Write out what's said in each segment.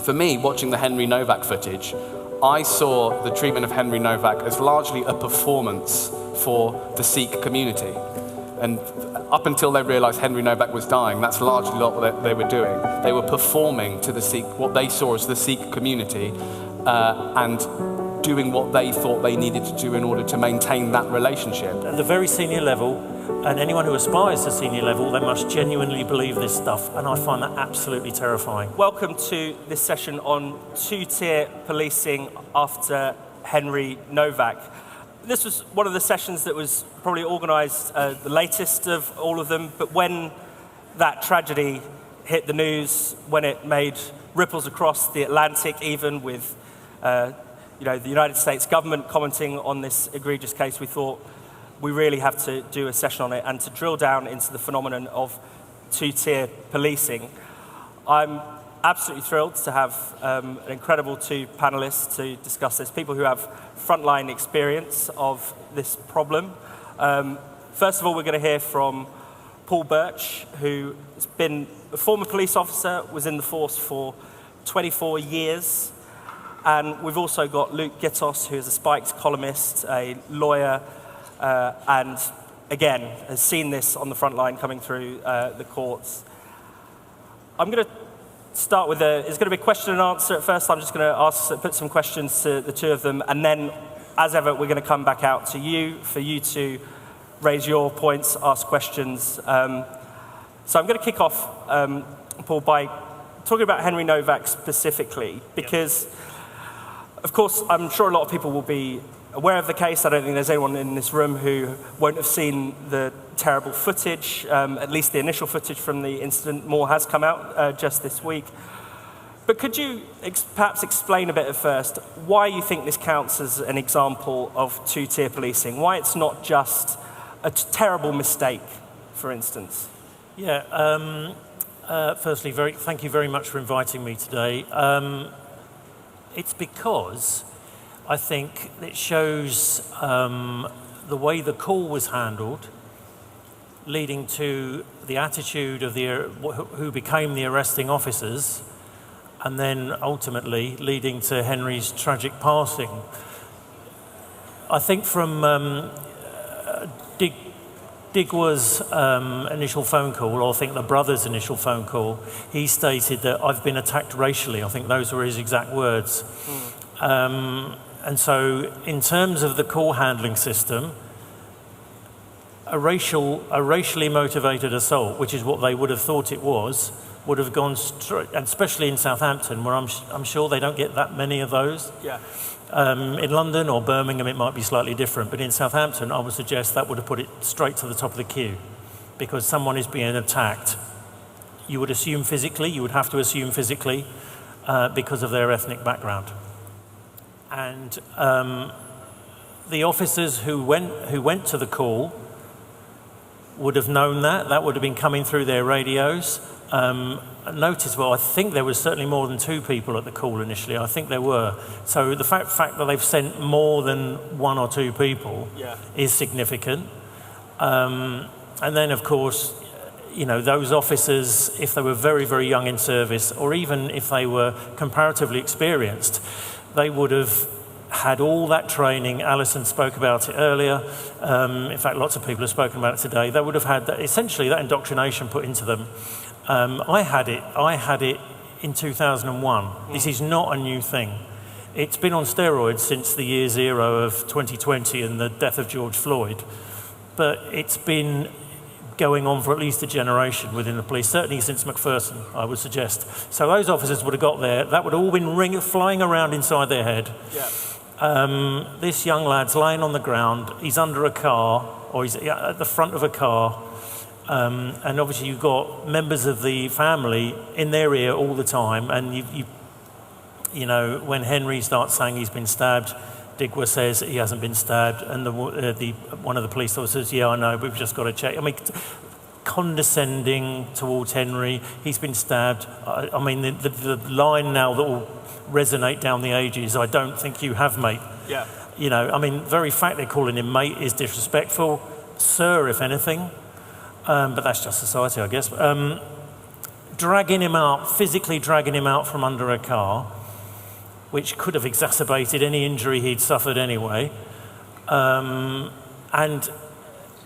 for me, watching the Henry Nowak footage, I saw the treatment of Henry Nowak as largely a performance for the Sikh community. And up until they realized Henry Nowak was dying, that's largely what they were doing. They were performing to the Sikh, what they saw as the Sikh community, and doing what they thought they needed to do in order to maintain that relationship. At the very senior level, and anyone who aspires to senior level, they must genuinely believe this stuff, and I find that absolutely terrifying. Welcome to this session on two-tier policing after Henry Nowak. This was one of the sessions that was probably organised the latest of all of them, but when that tragedy hit the news, when it made ripples across the Atlantic, even with the United States government commenting on this egregious case, we thought we really have to do a session on it and to drill down into the phenomenon of two-tier policing. I'm absolutely thrilled to have an incredible two panelists to discuss this, people who have frontline experience of this problem. First of all, we're going to hear from Paul Birch, who has been a former police officer, was in the force for 24 years. And we've also got Luke Gittos, who is a Spiked columnist, a lawyer, and again, has seen this on the front line coming through the courts. I'm going to start with it's going to be question and answer at first. I'm just going to put some questions to the two of them, and then, as ever, we're going to come back out to you for you to raise your points, ask questions. So I'm going to kick off, Paul, by talking about Henry Nowak specifically, because, of course, I'm sure a lot of people will be aware of the case. I don't think there's anyone in this room who won't have seen the terrible footage, at least the initial footage from the incident. More has come out just this week. But could you perhaps explain a bit at first why you think this counts as an example of two-tier policing? Why it's not just a terrible mistake, for instance? Yeah, firstly, thank you very much for inviting me today. It's because I think it shows the way the call was handled, leading to the attitude of who became the arresting officers, and then ultimately leading to Henry's tragic passing. I think from Digwa's initial phone call, or I think the brother's initial phone call, he stated that I've been attacked racially. I think those were his exact words. And so in terms of the call handling system, a racially motivated assault, which is what they would have thought it was, would have gone straight, and especially in Southampton, where I'm sure they don't get that many of those. Yeah. In London or Birmingham, it might be slightly different, but in Southampton, I would suggest that would have put it straight to the top of the queue, because someone is being attacked. You would assume physically, you would have to assume physically, because of their ethnic background. And the officers who went to the call would have known that would have been coming through their radios. Notice, well, I think there was certainly more than two people at the call initially. I think there were. So the fact that they've sent more than one or two people is significant. And then, of course, those officers, if they were very, very young in service, or even if they were comparatively experienced, they would have had all that training. Allison spoke about it earlier. In fact, lots of people have spoken about it today. They would have had essentially that indoctrination put into them. I had it in 2001. This is not a new thing. It's been on steroids since the year zero of 2020 and the death of George Floyd. But it's been going on for at least a generation within the police, certainly since McPherson, I would suggest. So those officers would have got there. That would have all been flying around inside their head. Yeah. This young lad's laying on the ground. He's under a car, or he's at the front of a car. And obviously you've got members of the family in their ear all the time. And you know, when Henry starts saying he's been stabbed, Digwa says he hasn't been stabbed, and one of the police officers, yeah, I know, we've just got to check. I mean, condescending towards Henry, he's been stabbed. I mean, the line now that will resonate down the ages, I don't think you have, mate. Yeah. You know, I mean, very fact they're calling him mate is disrespectful, sir, if anything. But that's just society, I guess. dragging him out, physically dragging him out from under a car, which could have exacerbated any injury he'd suffered anyway. And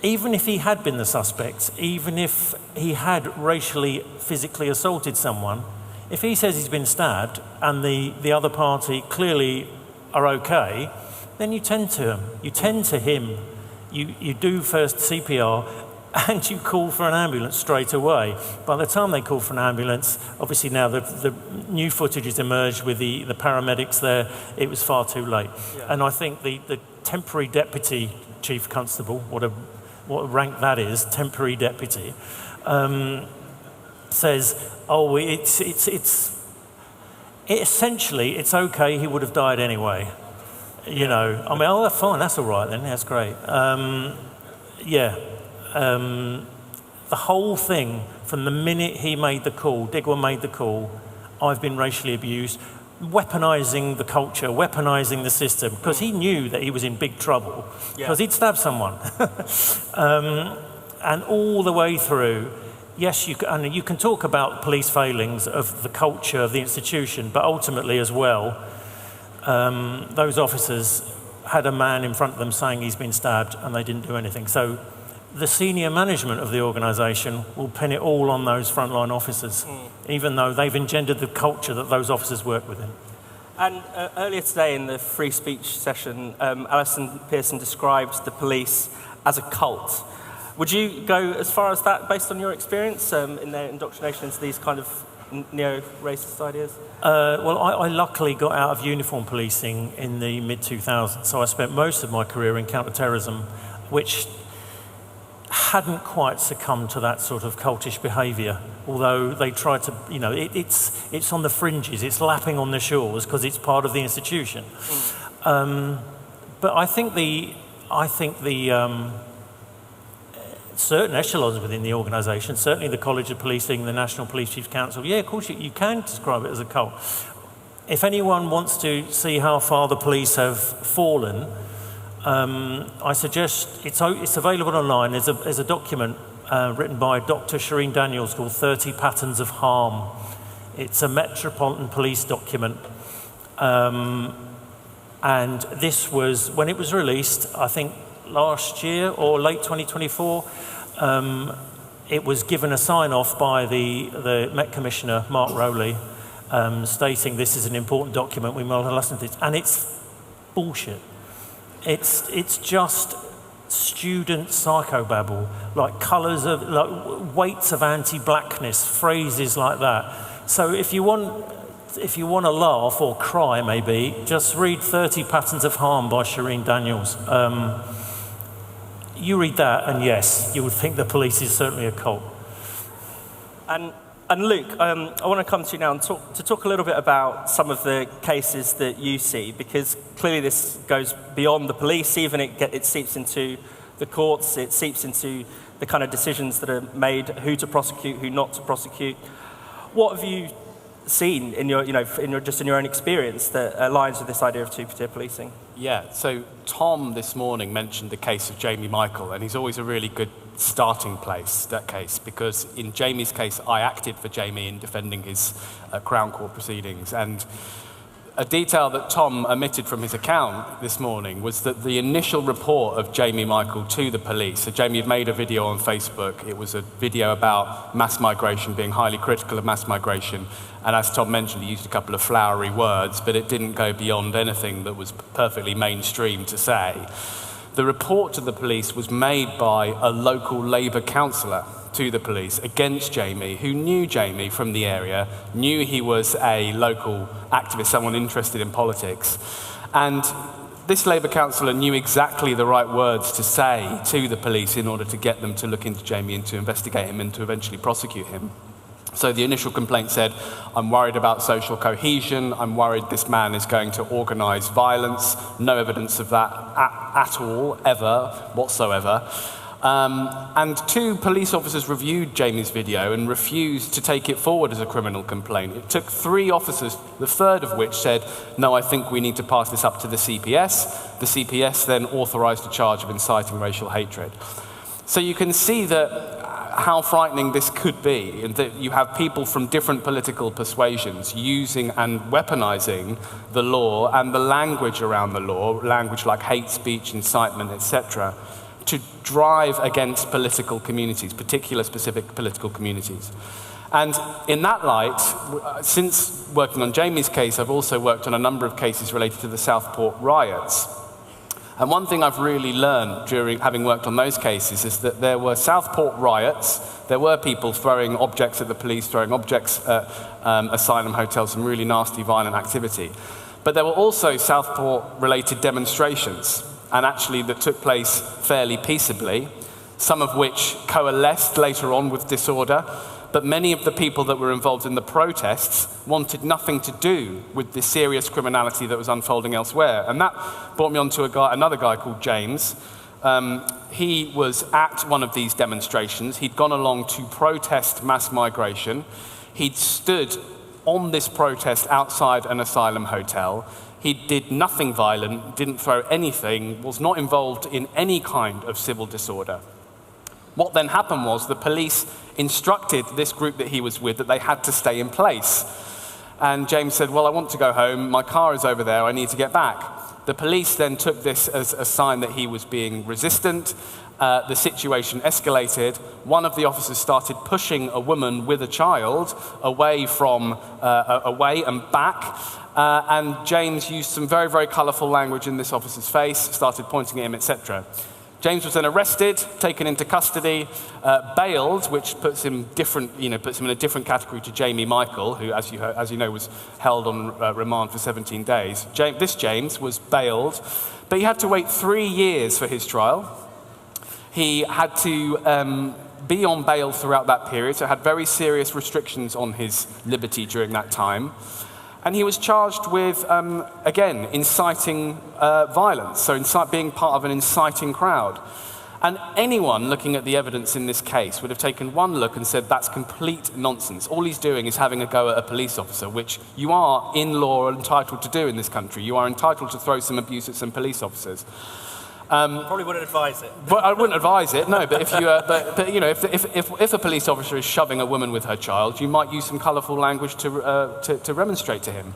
even if he had been the suspect, even if he had racially, physically assaulted someone, if he says he's been stabbed and the other party clearly are okay, then you tend to him. You tend to him. You do first CPR and you call for an ambulance straight away. By the time they call for an ambulance, obviously now the new footage has emerged with the paramedics there, it was far too late. Yeah. And I think the temporary deputy chief constable, what a rank that is, temporary deputy, says, oh, essentially it's okay, he would have died anyway. You know, I mean, oh, that's fine, that's all right then, that's great. The whole thing, from the minute he made the call, Digwell made the call, I've been racially abused, weaponising the culture, weaponising the system, because he knew that he was in big trouble, because he'd stabbed someone. And all the way through, yes, you can talk about police failings of the culture of the institution, but ultimately as well, those officers had a man in front of them saying he's been stabbed and they didn't do anything. So the senior management of the organisation will pin it all on those frontline officers, even though they've engendered the culture that those officers work within. And earlier today in the free speech session, Allison Pearson described the police as a cult. Would you go as far as that based on your experience in their indoctrination into these kind of neo-racist ideas? Well, I luckily got out of uniform policing in the mid-2000s, so I spent most of my career in counter-terrorism, which hadn't quite succumbed to that sort of cultish behaviour, although they tried to, it's on the fringes, it's lapping on the shores because it's part of the institution. But I think the certain echelons within the organisation, certainly the College of Policing, the National Police Chiefs Council, yeah, of course you can describe it as a cult. If anyone wants to see how far the police have fallen, I suggest it's available online. There's a document written by Dr. Shireen Daniels called 30 Patterns of Harm. It's a Metropolitan Police document. And this was, when it was released, I think last year or late 2024, it was given a sign-off by the Met Commissioner, Mark Rowley, stating this is an important document, we must listen to it. And it's bullshit. It's just student psychobabble, like colours of, like weights of anti-blackness, phrases like that. So if you want to laugh or cry, maybe just read 30 Patterns of Harm by Shireen Daniels. You read that, and yes, you would think the police is certainly a cult. And Luke, I want to come to you now and talk a little bit about some of the cases that you see, because clearly this goes beyond the police. Even it seeps into the courts. It seeps into the kind of decisions that are made, who to prosecute, who not to prosecute. What have you seen in your own experience that aligns with this idea of two-tier policing? Yeah. So Tom this morning mentioned the case of Jamie Michael, and he's always a really good starting place, that case, because in Jamie's case, I acted for Jamie in defending his Crown Court proceedings. And a detail that Tom omitted from his account this morning was that the initial report of Jamie Michael to the police, so Jamie had made a video on Facebook. It was a video about mass migration, being highly critical of mass migration. And as Tom mentioned, he used a couple of flowery words, but it didn't go beyond anything that was perfectly mainstream to say. The report to the police was made by a local Labour councillor to the police against Jamie, who knew Jamie from the area, knew he was a local activist, someone interested in politics. And this Labour councillor knew exactly the right words to say to the police in order to get them to look into Jamie and to investigate him and to eventually prosecute him. So the initial complaint said, I'm worried about social cohesion, I'm worried this man is going to organise violence, no evidence of that at all, ever, whatsoever. And 2 police officers reviewed Jamie's video and refused to take it forward as a criminal complaint. It took 3 officers, the third of which said, no, I think we need to pass this up to the CPS. The CPS then authorised a charge of inciting racial hatred. So you can see that how frightening this could be, and that you have people from different political persuasions using and weaponizing the law and the language around the law, language like hate speech, incitement, etc., to drive against political communities, particular specific political communities. And in that light, since working on Jamie's case, I've also worked on a number of cases related to the Southport riots. And one thing I've really learned during having worked on those cases is that there were Southport riots, there were people throwing objects at the police, throwing objects at asylum hotels, some really nasty violent activity. But there were also Southport-related demonstrations, and actually that took place fairly peaceably, some of which coalesced later on with disorder. But many of the people that were involved in the protests wanted nothing to do with the serious criminality that was unfolding elsewhere. And that brought me on to another guy called James. He was at one of these demonstrations. He'd gone along to protest mass migration. He'd stood on this protest outside an asylum hotel. He did nothing violent, didn't throw anything, was not involved in any kind of civil disorder. What then happened was the police instructed this group that he was with that they had to stay in place. And James said, well, I want to go home. My car is over there. I need to get back. The police then took this as a sign that he was being resistant. The situation escalated. One of the officers started pushing a woman with a child away and back. And James used some very, very colourful language in this officer's face, started pointing at him, etc. James was then arrested, taken into custody, bailed, which puts him in a different category to Jamie Michael, who, as you know, was held on remand for 17 days. This James was bailed, but he had to wait 3 years for his trial. He had to be on bail throughout that period, so had very serious restrictions on his liberty during that time. And he was charged with, again, inciting violence, so being part of an inciting crowd. And anyone looking at the evidence in this case would have taken one look and said, that's complete nonsense. All he's doing is having a go at a police officer, which you are, in law, entitled to do in this country. You are entitled to throw some abuse at some police officers. Probably wouldn't advise it. But I wouldn't advise it, no. But if a police officer is shoving a woman with her child, you might use some colourful language to remonstrate to him.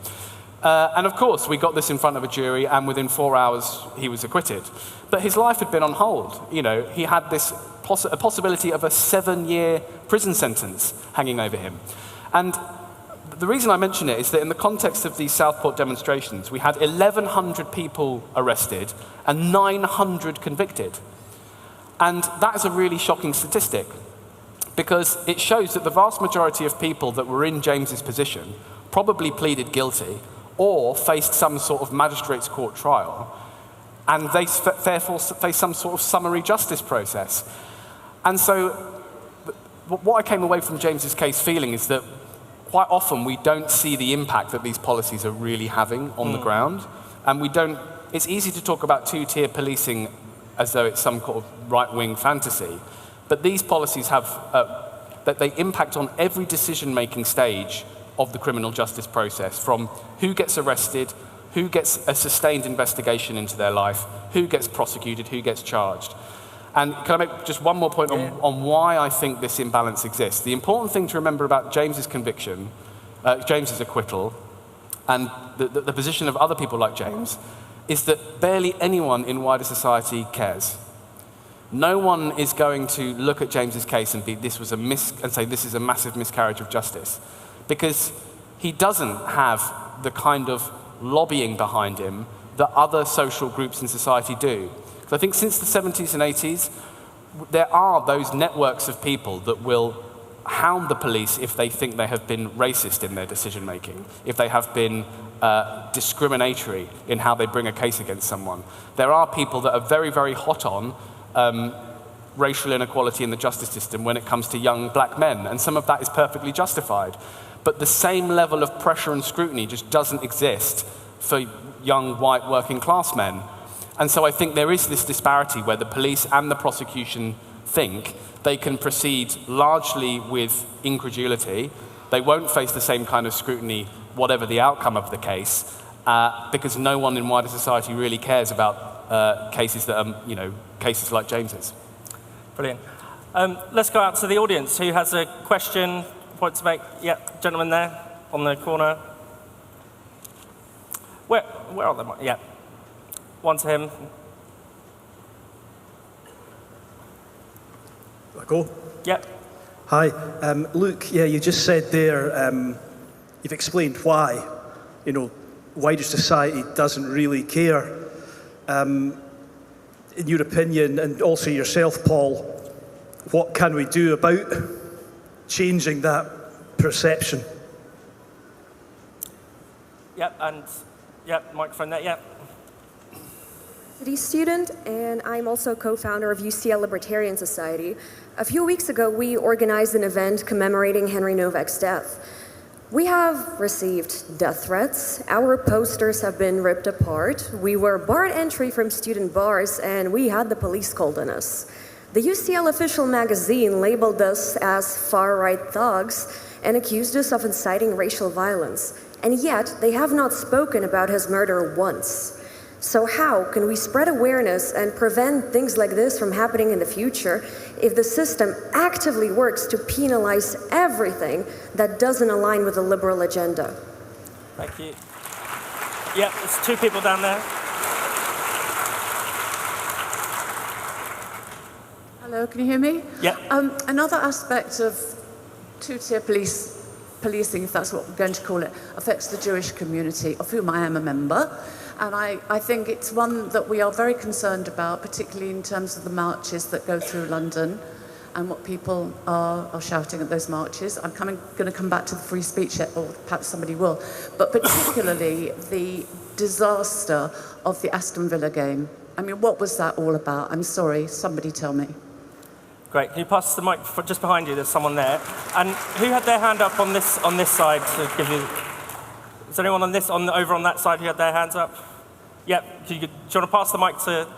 And of course, we got this in front of a jury, and within 4 hours, he was acquitted. But his life had been on hold. He had this a possibility of a 7-year prison sentence hanging over him. And the reason I mention it is that in the context of these Southport demonstrations, we had 1,100 people arrested and 900 convicted. And that is a really shocking statistic, because it shows that the vast majority of people that were in James's position probably pleaded guilty or faced some sort of magistrate's court trial, and they therefore face some sort of summary justice process. And so what I came away from James's case feeling is that quite often we don't see the impact that these policies are really having on the ground. And it's easy to talk about two-tier policing as though it's some kind of right-wing fantasy. But these policies that they impact on every decision-making stage of the criminal justice process, from who gets arrested, who gets a sustained investigation into their life, who gets prosecuted, who gets charged. And can I make just one more point on why I think this imbalance exists? The important thing to remember about James's conviction, James's acquittal, and the position of other people like James, is that barely anyone in wider society cares. No one is going to look at James's case and say this is a massive miscarriage of justice, because he doesn't have the kind of lobbying behind him that other social groups in society do. I think since the 70s and 80s, there are those networks of people that will hound the police if they think they have been racist in their decision-making, if they have been discriminatory in how they bring a case against someone. There are people that are very, very hot on racial inequality in the justice system when it comes to young black men, and some of that is perfectly justified. But the same level of pressure and scrutiny just doesn't exist for young white working class men. And so I think there is this disparity where the police and the prosecution think they can proceed largely with incredulity. They won't face the same kind of scrutiny, whatever the outcome of the case, because no one in wider society really cares about cases that are, cases like James's. Brilliant. Let's go out to the audience. Who has a question, point to make? Yeah, gentleman there on the corner. Where are they? Yeah, one to him. Do I go? Yep. Hi, Luke. Yeah, you just said there. You've explained why. Wider society doesn't really care. In your opinion, and also yourself, Paul, what can we do about changing that perception? Yep, and microphone there. Yep. University student, and I'm also co-founder of UCL Libertarian Society. A few weeks ago, we organized an event commemorating Henry Nowak's death. We have received death threats, our posters have been ripped apart, we were barred entry from student bars, and we had the police called on us. The UCL official magazine labeled us as far-right thugs and accused us of inciting racial violence. And yet, they have not spoken about his murder once. So how can we spread awareness and prevent things like this from happening in the future if the system actively works to penalize everything that doesn't align with the liberal agenda? Thank you. Yeah, there's two people down there. Hello, can you hear me? Yeah. Another aspect of two-tier policing, if that's what we're going to call it, affects the Jewish community, of whom I am a member. And I think it's one that we are very concerned about, particularly in terms of the marches that go through London and what people are shouting at those marches. I'm going to come back to the free speech, or perhaps somebody will, but particularly the disaster of the Aston Villa game. I mean, what was that all about? I'm sorry, somebody tell me. Great. Can you pass the mic just behind you? There's someone there. And who had their hand up on this side to give you? Is there anyone over on that side who had their hands up? Yep. Do you want to pass the mic to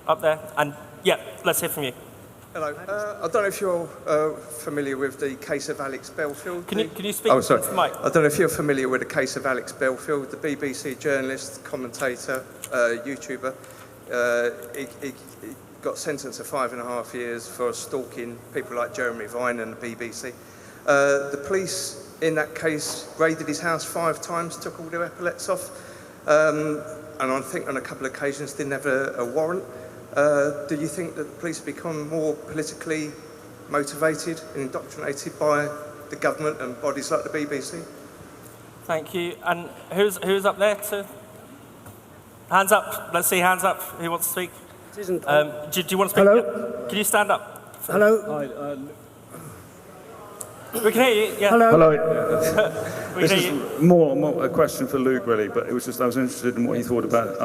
up there? And yeah, let's hear from you. Hello. I don't know if you're familiar with the case of Alex Belfield. Can you speak into the mic? I don't know if you're familiar with the case of Alex Belfield, the BBC journalist, commentator, YouTuber. He got sentenced to 5.5 years for stalking people like Jeremy Vine and the BBC. The police in that case raided his house 5 times, took all the epaulets off, and I think on a couple of occasions didn't have a warrant. Do you think that the police have become more politically motivated and indoctrinated by the government and bodies like the BBC? Thank you. And who's up there? Hands up. Let's see hands up. Who wants to speak? Do you want to speak? Hello? Can you stand up? Hello? We can hear you. Yeah. Hello? We This can hear you. is more a question for Luke, really, but it was just I was interested in what he thought about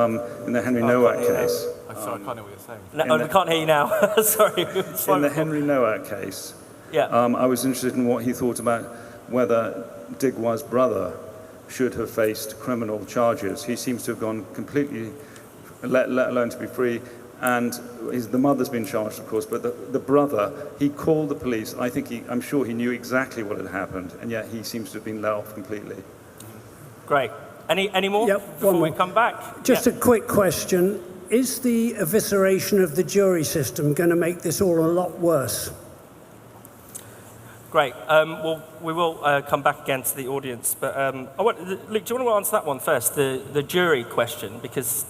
in the Henry Nowak case. Sorry, I can't know what you're saying. No, we can't hear you now. Sorry. In the Henry Nowak case, Yeah. I was interested in what he thought about whether Digwa's brother should have faced criminal charges. He seems to have gone completely, let alone to be free. And the mother's been charged, of course, but the brother, he called the police. I'm sure he knew exactly what had happened, and yet he seems to have been let off completely. Great. Any more before we come back? Just a quick question. Is the evisceration of the jury system going to make this all a lot worse? Great. Well, we will come back again to the audience, but Luke, do you want to answer that one first, the jury question? Because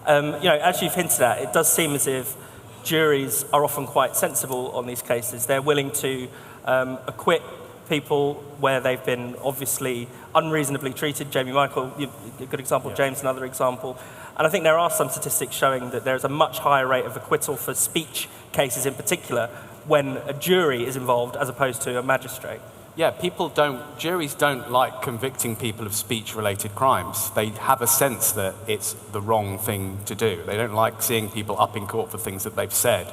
as you've hinted at, it does seem as if juries are often quite sensible on these cases. They're willing to acquit people where they've been obviously unreasonably treated. Jamie Michael, a good example. Yeah. James, another example. And I think there are some statistics showing that there's a much higher rate of acquittal for speech cases in particular when a jury is involved as opposed to a magistrate. Yeah, juries don't like convicting people of speech-related crimes. They have a sense that it's the wrong thing to do. They don't like seeing people up in court for things that they've said.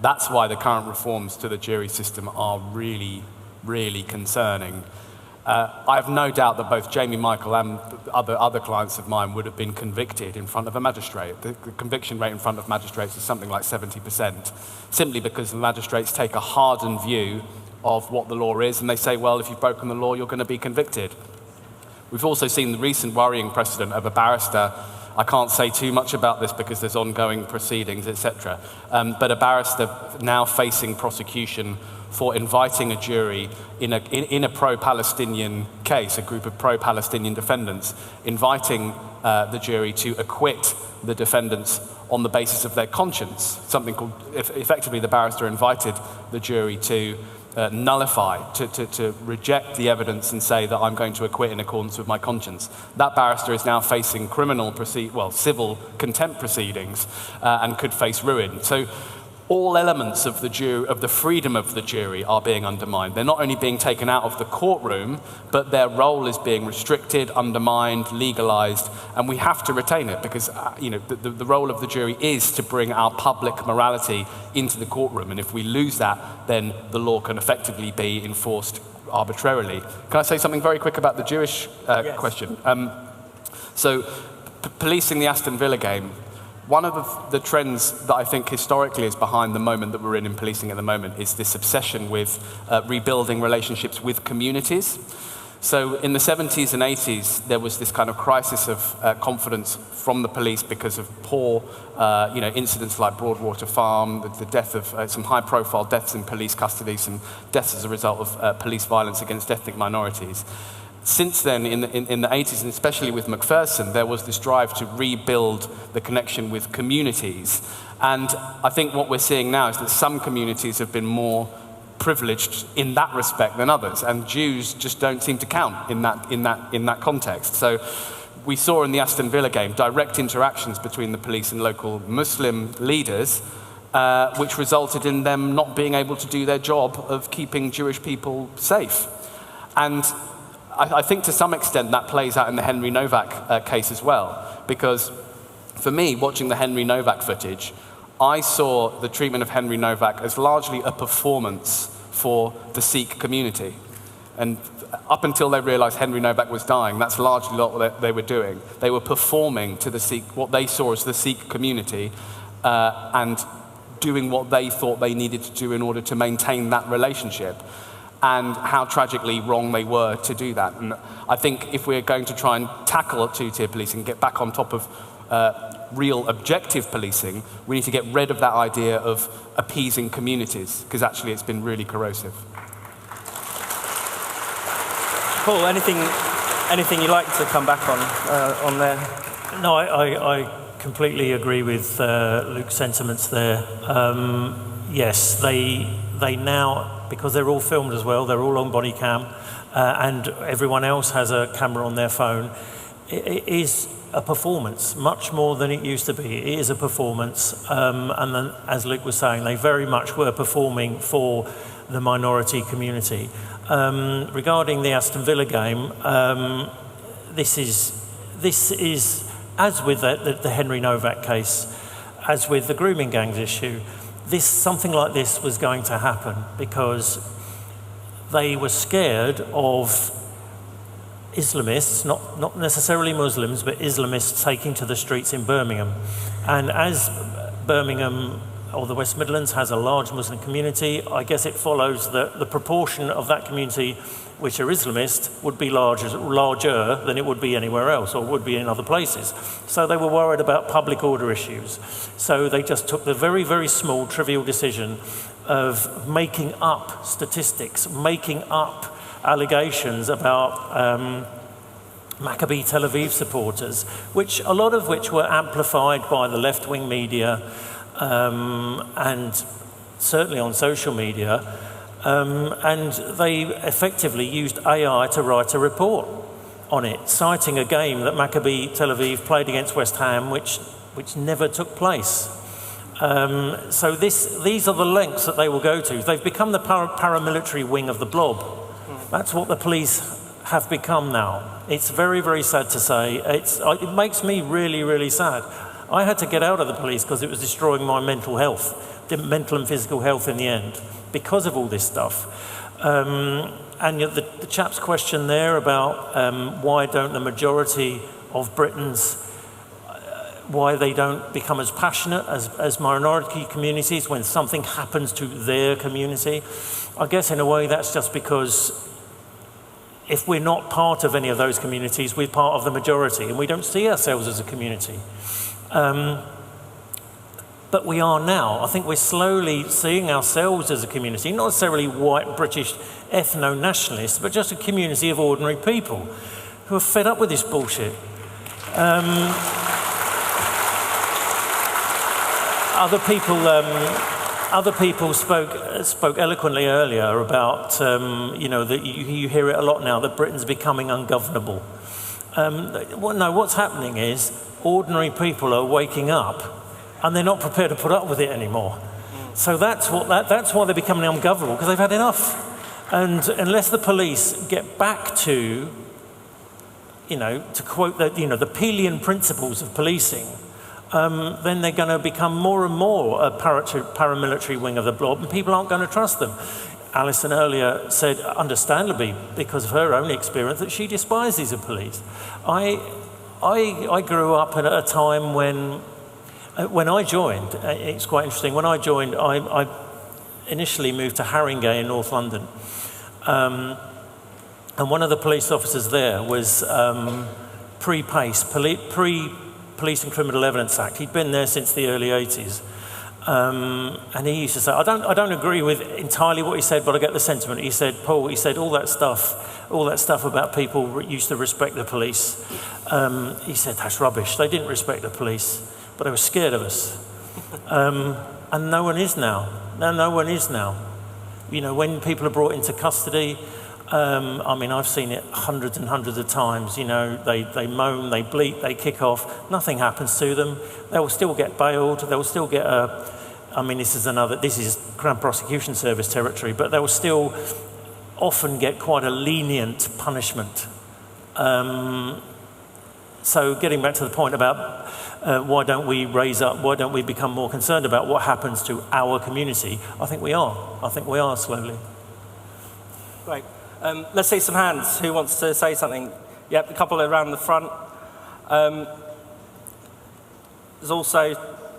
That's why the current reforms to the jury system are really, really concerning. I have no doubt that both Jamie Michael and other clients of mine would have been convicted in front of a magistrate. The conviction rate in front of magistrates is something like 70%, simply because the magistrates take a hardened view of what the law is, and they say, well, if you've broken the law, you're going to be convicted. We've also seen the recent worrying precedent of a barrister I can't say too much about this because there's ongoing proceedings, etc. But a barrister now facing prosecution for inviting a jury in a pro-Palestinian case, a group of pro-Palestinian defendants, inviting the jury to acquit the defendants on the basis of their conscience. Something called, effectively the barrister invited the jury to nullify, to reject the evidence and say that I'm going to acquit in accordance with my conscience. That barrister is now facing civil contempt proceedings and could face ruin. So all elements of the freedom of the jury are being undermined. They're not only being taken out of the courtroom, but their role is being restricted, undermined, legalized, and we have to retain it because the role of the jury is to bring our public morality into the courtroom, and if we lose that, then the law can effectively be enforced arbitrarily. Can I say something very quick about the Jewish question? Policing the Aston Villa game. One of the trends that I think historically is behind the moment that we're in policing at the moment is this obsession with rebuilding relationships with communities. So in the 70s and 80s, there was this kind of crisis of confidence from the police because of poor incidents like Broadwater Farm, the death of some high-profile deaths in police custody, some deaths as a result of police violence against ethnic minorities. Since then, in the 80s, and especially with Macpherson, there was this drive to rebuild the connection with communities. And I think what we're seeing now is that some communities have been more privileged in that respect than others, and Jews just don't seem to count in that context. So we saw in the Aston Villa game direct interactions between the police and local Muslim leaders, which resulted in them not being able to do their job of keeping Jewish people safe. And I think to some extent that plays out in the Henry Nowak case as well, because for me, watching the Henry Nowak footage, I saw the treatment of Henry Nowak as largely a performance for the Sikh community. And up until they realized Henry Nowak was dying, that's largely what they were doing. They were performing to the Sikh, what they saw as the Sikh community, and doing what they thought they needed to do in order to maintain that relationship, and how tragically wrong they were to do that. And I think if we're going to try and tackle two-tier policing, get back on top of real objective policing, we need to get rid of that idea of appeasing communities, because actually it's been really corrosive. Paul, anything you'd like to come back on there? No, I completely agree with Luke's sentiments there. Yes, they now, because they're all filmed as well, they're all on body cam, and everyone else has a camera on their phone. It is a performance, much more than it used to be. It is a performance, and then, as Luke was saying, they very much were performing for the minority community. Regarding the Aston Villa game, this is as with the Henry Nowak case, as with the grooming gangs issue. Something like this was going to happen because they were scared of Islamists, not necessarily Muslims, but Islamists taking to the streets in Birmingham. And as Birmingham or the West Midlands has a large Muslim community, I guess it follows that the proportion of that community which are Islamist would be larger than it would be anywhere else or would be in other places. So they were worried about public order issues. So they just took the very, very small, trivial decision of making up statistics, making up allegations about Maccabi Tel Aviv supporters, a lot of which were amplified by the left-wing media and certainly on social media. And they effectively used AI to write a report on it, citing a game that Maccabi Tel Aviv played against West Ham, which never took place. So these are the lengths that they will go to. They've become the paramilitary wing of the blob. That's what the police have become now. It's very, very sad to say. It makes me really, really sad. I had to get out of the police because it was destroying my mental and physical health in the end, because of all this stuff. And the chap's question there about why don't the majority of Britons, why they don't become as passionate as minority communities when something happens to their community. I guess in a way that's just because if we're not part of any of those communities, we're part of the majority, and we don't see ourselves as a community. But we are now. I think we're slowly seeing ourselves as a community, not necessarily white British ethno-nationalists, but just a community of ordinary people who are fed up with this bullshit. Other people spoke eloquently earlier about, that you hear it a lot now, that Britain's becoming ungovernable. What's happening is ordinary people are waking up and they're not prepared to put up with it anymore. So that's why they're becoming ungovernable, because they've had enough. And unless the police get back to, to quote the Pelian principles of policing, then they're going to become more and more a paramilitary wing of the blob, and people aren't going to trust them. Alison earlier said, understandably, because of her own experience, that she despises the police. I grew up at a time when I joined, it's quite interesting, when I joined, I initially moved to Haringey in North London. And one of the police officers there was pre-PACE, Police and Criminal Evidence Act. He'd been there since the early 80s. And he used to say, I don't agree with entirely what he said, but I get the sentiment. He said, Paul, all that stuff about people used to respect the police. He said, that's rubbish. They didn't respect the police, but they were scared of us. And no one is now. No one is now. When people are brought into custody, I've seen it hundreds and hundreds of times. They moan, they bleat, they kick off. Nothing happens to them. They will still get bailed. They will still get this is Crown Prosecution Service territory, but they will still often get quite a lenient punishment. So getting back to the point about why don't we become more concerned about what happens to our community? I think we are slowly. Great. Let's see some hands. Who wants to say something? Yep, a couple around the front. There's also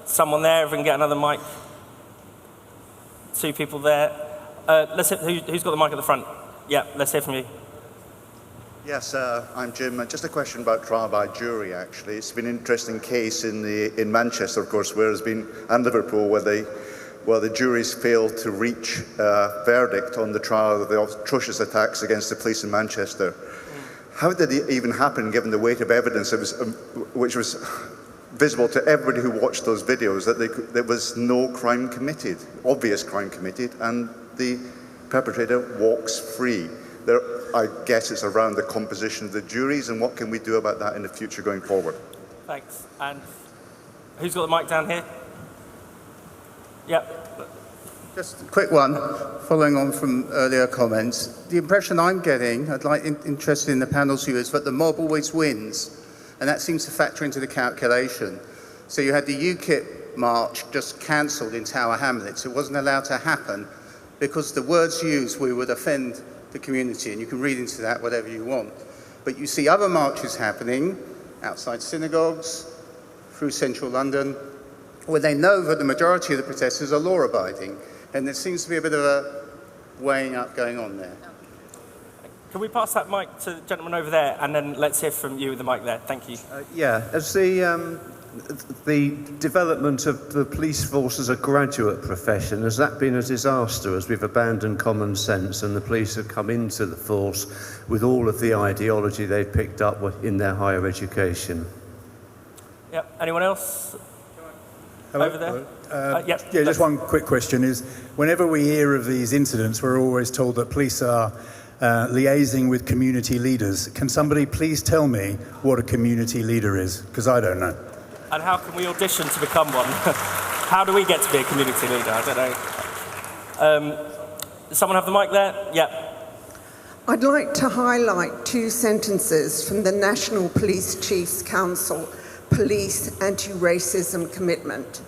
someone there. If we can get another mic. 2 people there. Let's hear, who's got the mic at the front? Yeah, let's hear from you. Yes, I'm Jim. Just a question about trial by jury, actually. It's been an interesting case in Manchester, of course, and Liverpool, where the juries failed to reach a verdict on the trial of the atrocious attacks against the police in Manchester. How did it even happen, given the weight of evidence which was visible to everybody who watched those videos, that there was no crime committed, obvious crime committed, and the perpetrator walks free? I guess it's around the composition of the juries, and what can we do about that in the future going forward? Thanks. And who's got the mic down here? Yep. Just a quick one, following on from earlier comments. The impression I'm getting, interested in the panel's view, is that the mob always wins, and that seems to factor into the calculation. So you had the UKIP march just cancelled in Tower Hamlets. It wasn't allowed to happen because the words used would offend the community, and you can read into that whatever you want. But you see other marches happening outside synagogues, through central London, where they know that the majority of the protesters are law-abiding, and there seems to be a bit of a weighing up going on there. Can we pass that mic to the gentleman over there, and then let's hear from you with the mic there. Thank you. As the development of the police force as a graduate profession, has that been a disaster as we've abandoned common sense and the police have come into the force with all of the ideology they've picked up in their higher education? Yep. Anyone else? Hello? Over there? Just one quick question is, whenever we hear of these incidents, we're always told that police are liaising with community leaders. Can somebody please tell me what a community leader is? Because I don't know. And how can we audition to become one? How do we get to be a community leader? I don't know. Does someone have the mic there? Yeah. I'd like to highlight 2 sentences from the National Police Chiefs Council Police Anti-Racism Commitment.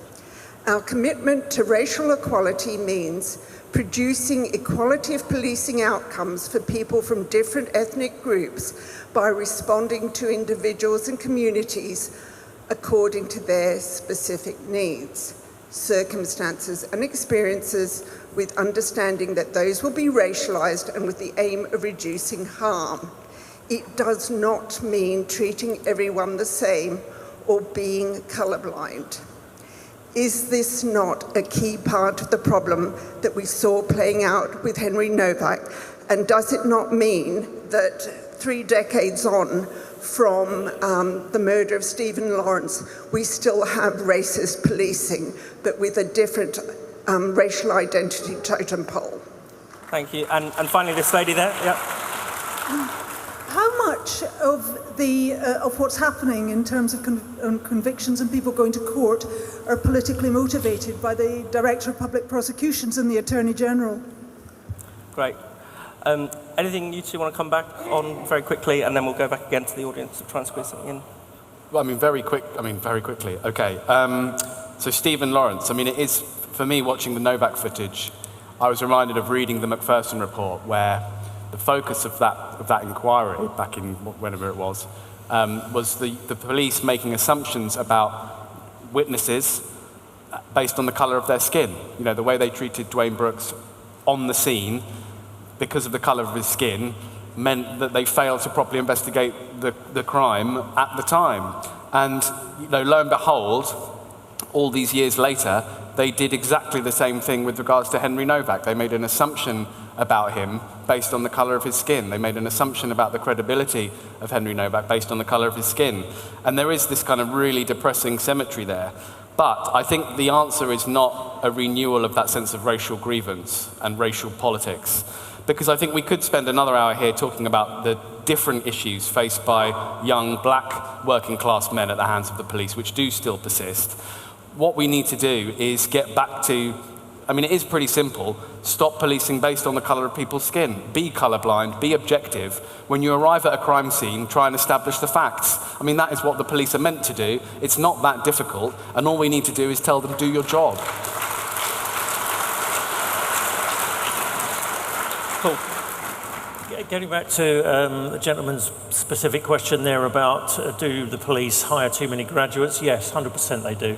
Our commitment to racial equality means producing equality of policing outcomes for people from different ethnic groups by responding to individuals and communities according to their specific needs, circumstances and experiences with understanding that those will be racialized and with the aim of reducing harm. It does not mean treating everyone the same or being colorblind. Is this not a key part of the problem that we saw playing out with Henry Nowak? And does it not mean that 3 decades on from the murder of Stephen Lawrence, we still have racist policing, but with a different racial identity totem pole? Thank you. And finally, this lady there. Yeah. How much of what's happening in terms of convictions and people going to court are politically motivated by the Director of Public Prosecutions and the Attorney General? Great. Anything you two want to come back on very quickly, and then we'll go back again to the audience to try and squeeze something in? Well, very quickly. Okay. So Stephen Lawrence, it is, for me, watching the Novak footage, I was reminded of reading the Macpherson report, where the focus of that inquiry, back in whenever it was the police making assumptions about witnesses based on the colour of their skin. The way they treated Dwayne Brooks on the scene, because of the colour of his skin, meant that they failed to properly investigate the crime at the time. And lo and behold, all these years later, they did exactly the same thing with regards to Henry Nowak. They made an assumption about him based on the colour of his skin. They made an assumption about the credibility of Henry Nowak based on the colour of his skin. And there is this kind of really depressing symmetry there. But I think the answer is not a renewal of that sense of racial grievance and racial politics. Because I think we could spend another hour here talking about the different issues faced by young black working class men at the hands of the police, which do still persist. What we need to do is get back to, it is pretty simple. Stop policing based on the colour of people's skin. Be colourblind, be objective. When you arrive at a crime scene, try and establish the facts. That is what the police are meant to do. It's not that difficult, and all we need to do is tell them, do your job. Cool. Getting back to the gentleman's specific question there about do the police hire too many graduates? Yes, 100% they do.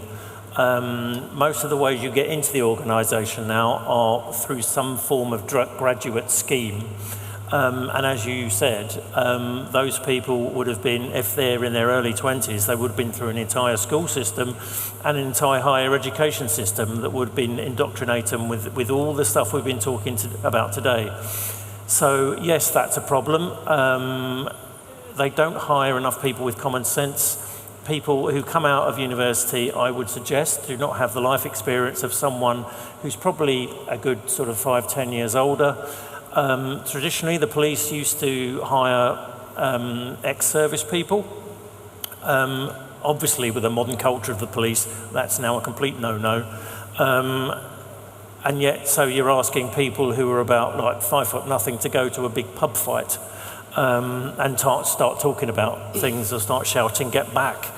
Most of the ways you get into the organisation now are through some form of graduate scheme. And as you said, those people would have been, if they're in their early 20s, they would have been through an entire school system and an entire higher education system that would have been indoctrinating them with all the stuff we've been talking about today. So yes, that's a problem. They don't hire enough people with common sense. People who come out of university, I would suggest, do not have the life experience of someone who's probably a good sort of 5-10 years older. Traditionally, the police used to hire ex-service people. Obviously, with the modern culture of the police, that's now a complete no-no. And yet, so you're asking people who are about like 5'0" to go to a big pub fight and start talking about things or start shouting, "Get back."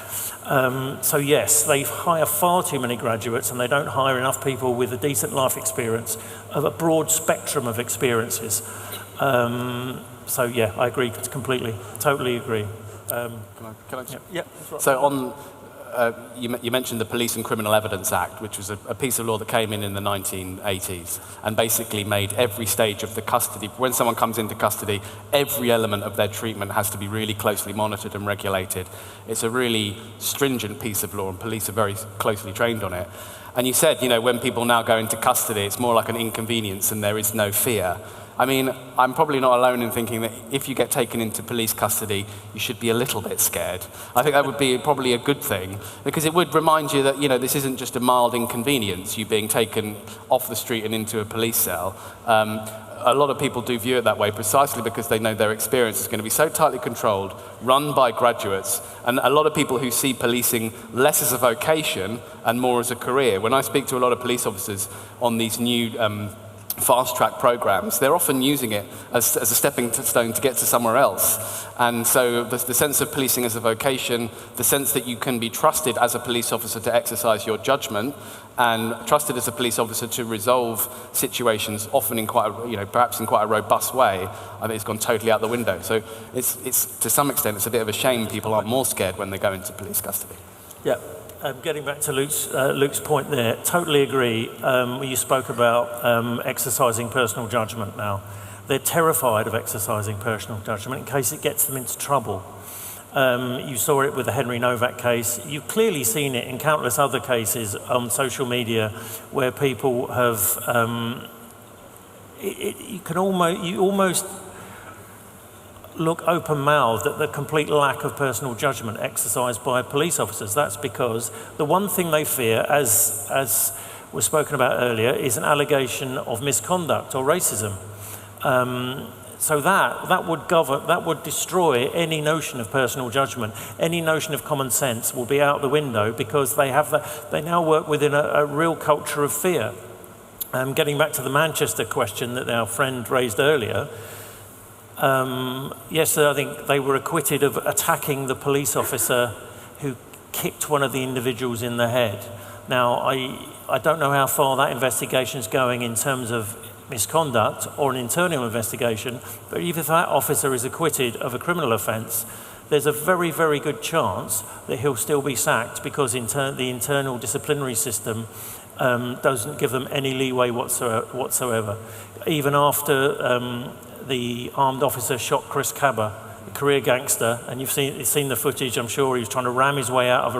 So yes, they hire far too many graduates and they don't hire enough people with a decent life experience of a broad spectrum of experiences. So yeah, I agree completely, totally agree. Can I just... Yeah. So on, you mentioned the Police and Criminal Evidence Act, which was a piece of law that came in the 1980s and basically made every stage of the custody, when someone comes into custody, every element of their treatment has to be really closely monitored and regulated. It's a really stringent piece of law and police are very closely trained on it. And you said, when people now go into custody, it's more like an inconvenience and there is no fear. I'm probably not alone in thinking that if you get taken into police custody, you should be a little bit scared. I think that would be probably a good thing, because it would remind you that, this isn't just a mild inconvenience, you being taken off the street and into a police cell. A lot of people do view it that way precisely because they know their experience is going to be so tightly controlled, run by graduates, and a lot of people who see policing less as a vocation and more as a career. When I speak to a lot of police officers on these new fast-track programs, they're often using it as a stepping stone to get to somewhere else. And so the sense of policing as a vocation, the sense that you can be trusted as a police officer to exercise your judgment, and trusted as a police officer to resolve situations, often in perhaps in quite a robust way, I think it's gone totally out the window. So it's to some extent, it's a bit of a shame people aren't more scared when they go into police custody. Yeah. getting back to Luke's point there, totally agree. You spoke about exercising personal judgment now. They're terrified of exercising personal judgment in case it gets them into trouble. You saw it with the Henry Nowak case. You've clearly seen it in countless other cases on social media where people have, you almost look open-mouthed at the complete lack of personal judgment exercised by police officers. That's because the one thing they fear, as was spoken about earlier, is an allegation of misconduct or racism. So that would destroy any notion of personal judgment. Any notion of common sense will be out the window because they now work within a real culture of fear. Getting back to the Manchester question that our friend raised earlier, yes, I think they were acquitted of attacking the police officer who kicked one of the individuals in the head. Now, I don't know how far that investigation is going in terms of misconduct or an internal investigation, but even if that officer is acquitted of a criminal offence, there's a very, very good chance that he'll still be sacked because the internal disciplinary system doesn't give them any leeway whatsoever. Even after the armed officer shot Chris Cabba, a career gangster, and you've seen the footage, I'm sure he was trying to ram his way out of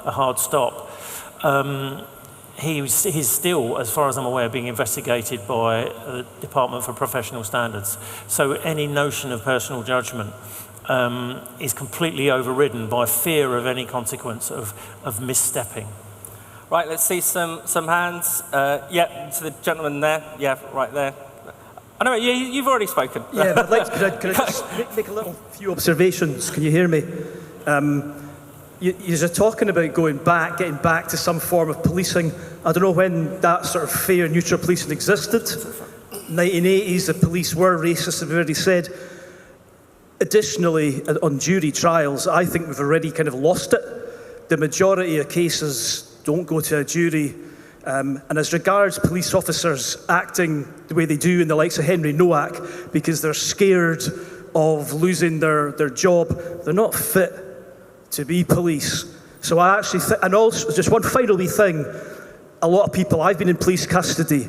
a hard stop. He's still, as far as I'm aware, being investigated by the Department for Professional Standards. So any notion of personal judgment is completely overridden by fear of any consequence of misstepping. Right, let's see some hands. Yeah, to the gentleman there. Yeah, right there. I know, you've already spoken. Yeah, but could I just make a few observations? Can you hear me? You're talking about getting back to some form of policing. I don't know when that sort of fair, neutral policing existed. 1980s, the police were racist, as we've already said. Additionally, on jury trials, I think we've already kind of lost it. The majority of cases don't go to a jury. And as regards police officers acting the way they do in the likes of Henry Nowak because they're scared of losing their job, they're not fit to be police. So I actually and also, just one final wee thing, a lot of people, I've been in police custody,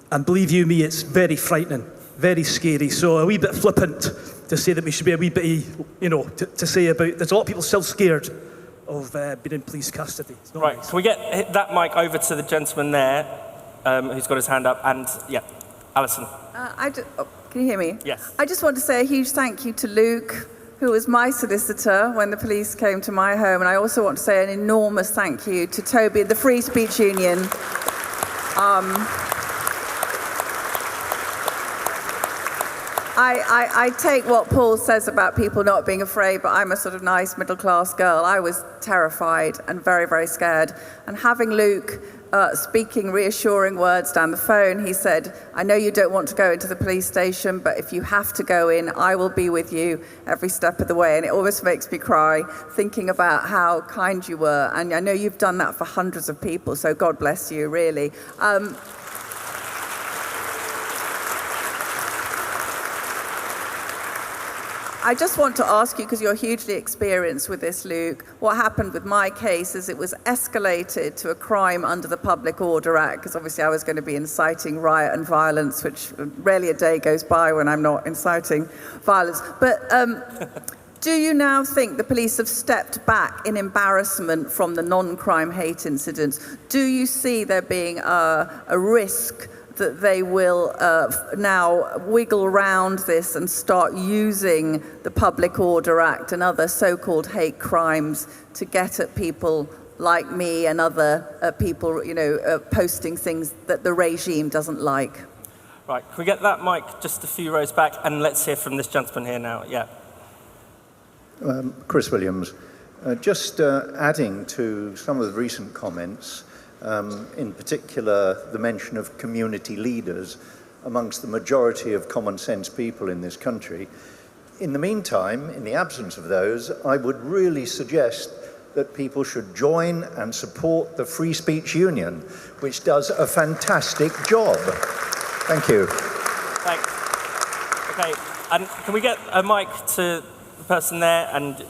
and believe you me, it's very frightening, very scary. So a wee bit flippant to say that we should be a wee bit, to say about, there's a lot of people still scared of being in police custody. Right, nice. Can we get that mic over to the gentleman there who's got his hand up? And, yeah, Alison. Can you hear me? Yes. I just want to say a huge thank you to Luke, who was my solicitor when the police came to my home. And I also want to say an enormous thank you to Toby at the Free Speech Union. I take what Paul says about people not being afraid, but I'm a sort of nice middle-class girl. I was terrified and very, very scared. And having Luke speaking reassuring words down the phone, he said, I know you don't want to go into the police station, but if you have to go in, I will be with you every step of the way. And it almost makes me cry thinking about how kind you were. And I know you've done that for hundreds of people, so God bless you, really. I just want to ask you, because you're hugely experienced with this, Luke, what happened with my case is it was escalated to a crime under the Public Order Act, because obviously I was going to be inciting riot and violence, which rarely a day goes by when I'm not inciting violence. But do you now think the police have stepped back in embarrassment from the non-crime hate incidents? Do you see there being a risk that they will now wiggle around this and start using the Public Order Act and other so-called hate crimes to get at people like me and other people, posting things that the regime doesn't like? Right, can we get that mic just a few rows back? And let's hear from this gentleman here now. Yeah. Chris Williams. Just adding to some of the recent comments, in particular the mention of community leaders amongst the majority of common sense people in this country. In the meantime, in the absence of those, I would really suggest that people should join and support the Free Speech Union, which does a fantastic job. Thank you. Thanks. Okay, and can we get a mic to the person there? And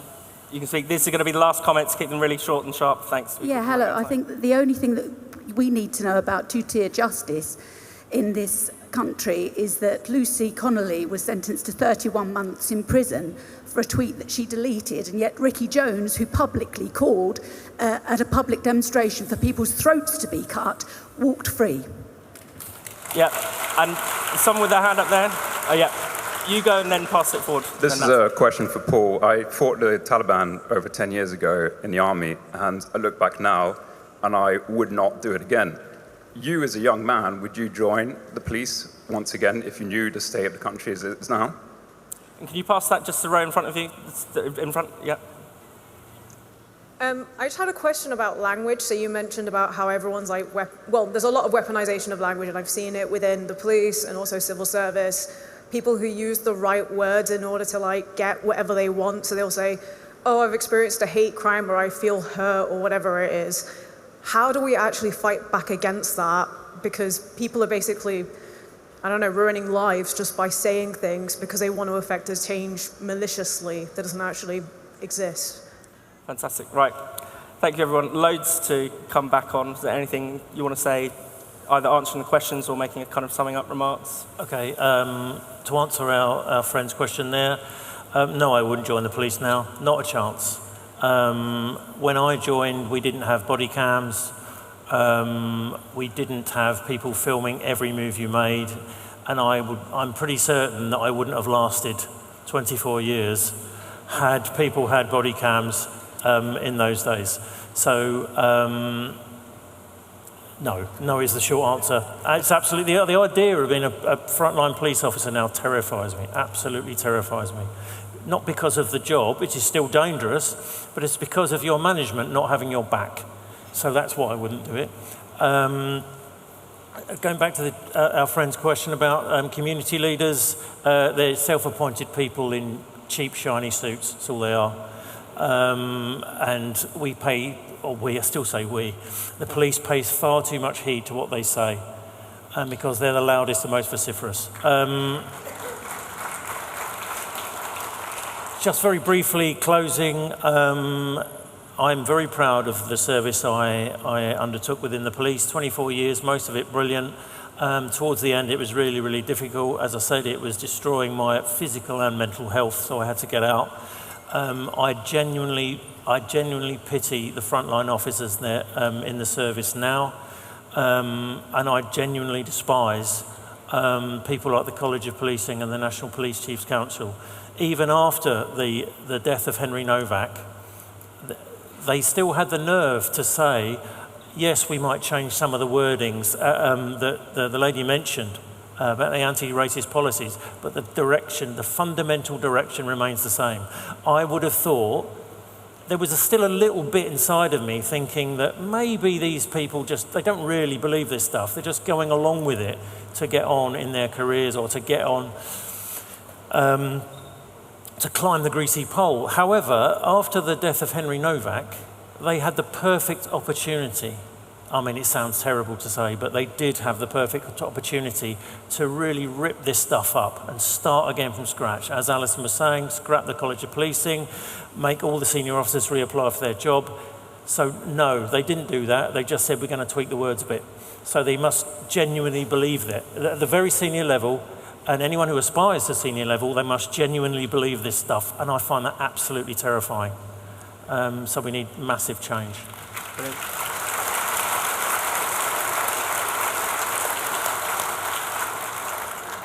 You can speak. These are going to be the last comments. Keep them really short and sharp. Thanks. Yeah, hello. I think the only thing that we need to know about two-tier justice in this country is that Lucy Connolly was sentenced to 31 months in prison for a tweet that she deleted, and yet Ricky Jones, who publicly called at a public demonstration for people's throats to be cut, walked free. Yeah, and someone with their hand up there. Oh, yeah. You go and then pass it forward. This is a question for Paul. I fought the Taliban over 10 years ago in the army, and I look back now, and I would not do it again. You, as a young man, would you join the police once again if you knew the state of the country as it is now? And can you pass that just the row in front of you? In front, yeah. I just had a question about language. So you mentioned about how everyone's like, well, there's a lot of weaponization of language, and I've seen it within the police and also civil service. People who use the right words in order to like get whatever they want. So they'll say, oh, I've experienced a hate crime, or I feel hurt, or whatever it is. How do we actually fight back against that? Because people are basically, I don't know, ruining lives just by saying things because they want to affect a change maliciously that doesn't actually exist. Fantastic. Right. Thank you, everyone. Loads to come back on. Is there anything you want to say, either answering the questions or making a kind of summing up remarks? Okay. To answer our friend's question there, no, I wouldn't join the police now. Not a chance. When I joined, we didn't have body cams. We didn't have people filming every move you made. And I'm pretty certain that I wouldn't have lasted 24 years had people had body cams in those days. So, no is the short answer. It's absolutely, the idea of being a frontline police officer now terrifies me, absolutely terrifies me. Not because of the job, which is still dangerous, but it's because of your management not having your back. So that's why I wouldn't do it. Going back to our friend's question about community leaders, they're self-appointed people in cheap, shiny suits, that's all they are. And we pay, or I still say we, the police pays far too much heed to what they say, because they're the loudest and most vociferous. Just very briefly, closing, I'm very proud of the service I undertook within the police, 24 years, most of it brilliant. Towards the end, it was really, really difficult. As I said, it was destroying my physical and mental health, so I had to get out. I genuinely pity the frontline officers there, in the service now, and I genuinely despise people like the College of Policing and the National Police Chiefs Council. Even after the death of Henry Nowak, they still had the nerve to say, yes, we might change some of the wordings that the lady mentioned about the anti-racist policies, but the direction, the fundamental direction remains the same. I would have thought there was still a little bit inside of me thinking that maybe these people they don't really believe this stuff. They're just going along with it to get on in their careers or to get on, to climb the greasy pole. However, after the death of Henry Nowak, they had the perfect opportunity. I mean, it sounds terrible to say, but they did have the perfect opportunity to really rip this stuff up and start again from scratch. As Alison was saying, scrap the College of Policing, make all the senior officers reapply for their job. So no, they didn't do that. They just said, we're going to tweak the words a bit. So they must genuinely believe that. At the very senior level, and anyone who aspires to senior level, they must genuinely believe this stuff. And I find that absolutely terrifying. So we need massive change. Brilliant.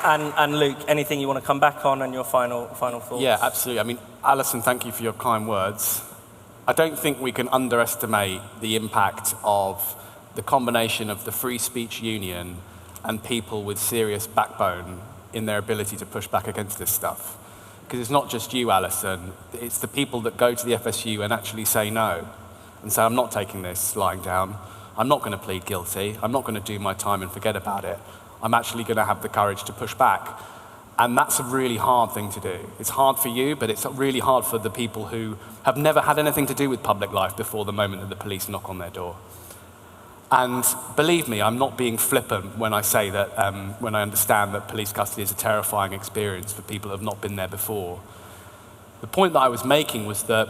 And Luke, anything you want to come back on and your final thoughts? Yeah, absolutely. I mean, Alison, thank you for your kind words. I don't think we can underestimate the impact of the combination of the Free Speech Union and people with serious backbone in their ability to push back against this stuff. Because it's not just you, Alison, it's the people that go to the FSU and actually say no, and say, I'm not taking this lying down, I'm not going to plead guilty, I'm not going to do my time and forget about it. I'm actually going to have the courage to push back. And that's a really hard thing to do. It's hard for you, but it's really hard for the people who have never had anything to do with public life before the moment that the police knock on their door. And believe me, I'm not being flippant when I say that, when I understand that police custody is a terrifying experience for people who have not been there before. The point that I was making was that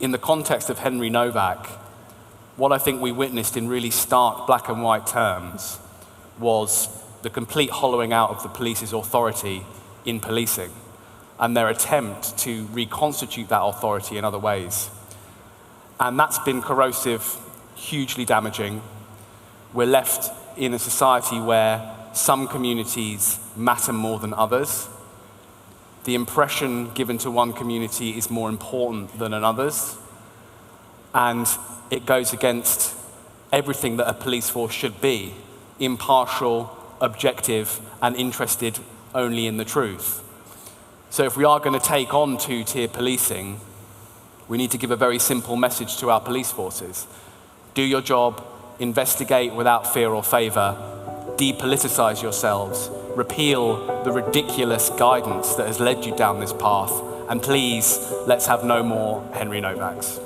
in the context of Henry Nowak, what I think we witnessed in really stark black and white terms was the complete hollowing out of the police's authority in policing and their attempt to reconstitute that authority in other ways. And that's been corrosive, hugely damaging. We're left in a society where some communities matter more than others. The impression given to one community is more important than another's. And it goes against everything that a police force should be: impartial, objective, and interested only in the truth. So if we are going to take on two-tier policing, we need to give a very simple message to our police forces. Do your job, investigate without fear or favor, depoliticize yourselves, repeal the ridiculous guidance that has led you down this path, and please, let's have no more Henry Nowaks.